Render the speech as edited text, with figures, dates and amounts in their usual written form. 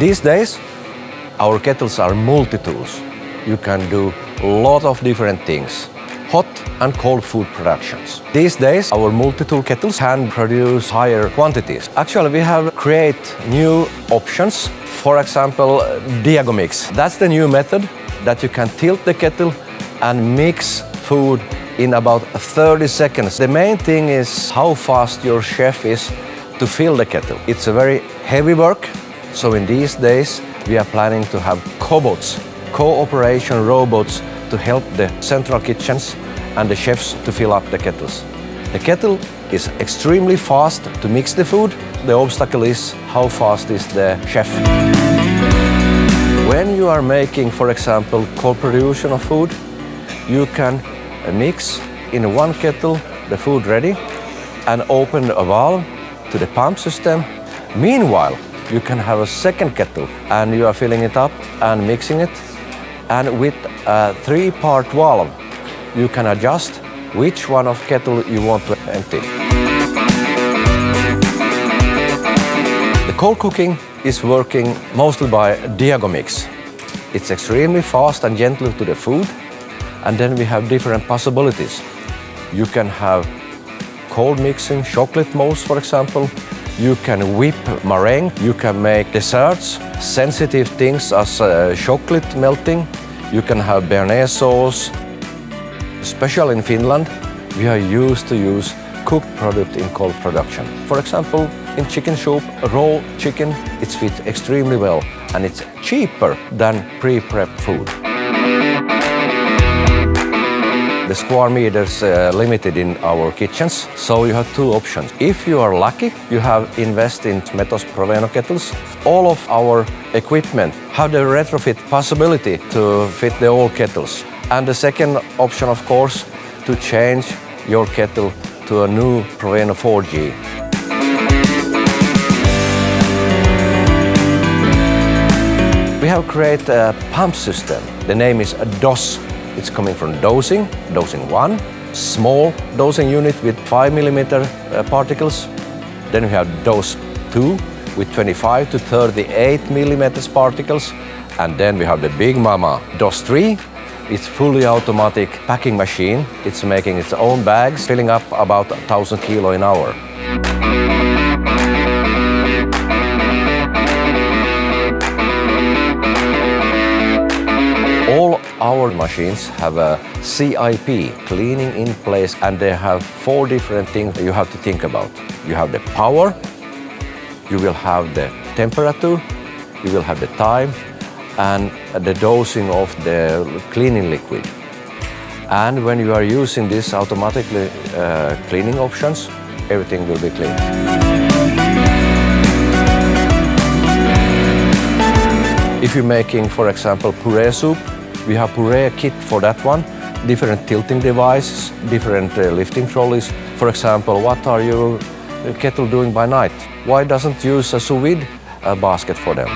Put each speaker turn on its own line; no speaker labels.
These days, our kettles are multi-tools. You can do a lot of different things. Hot and cold food productions. These days, our multi-tool kettles can produce higher quantities. Actually, we have created new options. For example, DiagoMix. That's the new method that you can tilt the kettle and mix food in about 30 seconds. The main thing is how fast your chef is to fill the kettle. It's a very heavy work, so in these days we are planning to have cobots, cooperation robots, to help the central kitchens and the chefs to fill up the kettles. The kettle is extremely fast to mix the food. The obstacle is how fast is the chef. When you are making, for example, cold production of food, you can mix in one kettle the food ready and open a valve to the pump system. Meanwhile, you can have a second kettle and you are filling it up and mixing it. And with a 3-part valve, you can adjust which one of kettle you want to empty. The cold cooking is working mostly by DiagoMix. It's extremely fast and gentle to the food. And then we have different possibilities. You can have cold mixing, chocolate mousse, for example. You can whip meringue. You can make desserts, sensitive things as chocolate melting. You can have béarnaise sauce. Especially in Finland, we are used to use cooked product in cold production. For example, in chicken soup, raw chicken, it fits extremely well and it's cheaper than pre-prepped food. The square meters limited in our kitchens, so you have two options. If you are lucky, you have invested in METOS Proveno kettles. All of our equipment have the retrofit possibility to fit the old kettles. And the second option, of course, to change your kettle to a new Proveno 4G. We have created a pump system. The name is DOS. It's coming from dosing 1, small dosing unit with 5mm particles. Then we have DOS-2 with 25 to 38mm particles. And then we have the big mama, DOS-3. It's fully automatic packing machine. It's making its own bags, filling up about 1,000 kilo an hour. All our machines have a CIP, cleaning in place, and they have 4 different things you have to think about. You have the power, you will have the temperature, you will have the time, and the dosing of the cleaning liquid. And when you are using this automatically cleaning options, everything will be clean. If you're making, for example, puree soup, we have puree kit for that one, different tilting devices, different lifting trolleys. For example, what are your kettle doing by night? Why doesn't use a sous vide basket for them?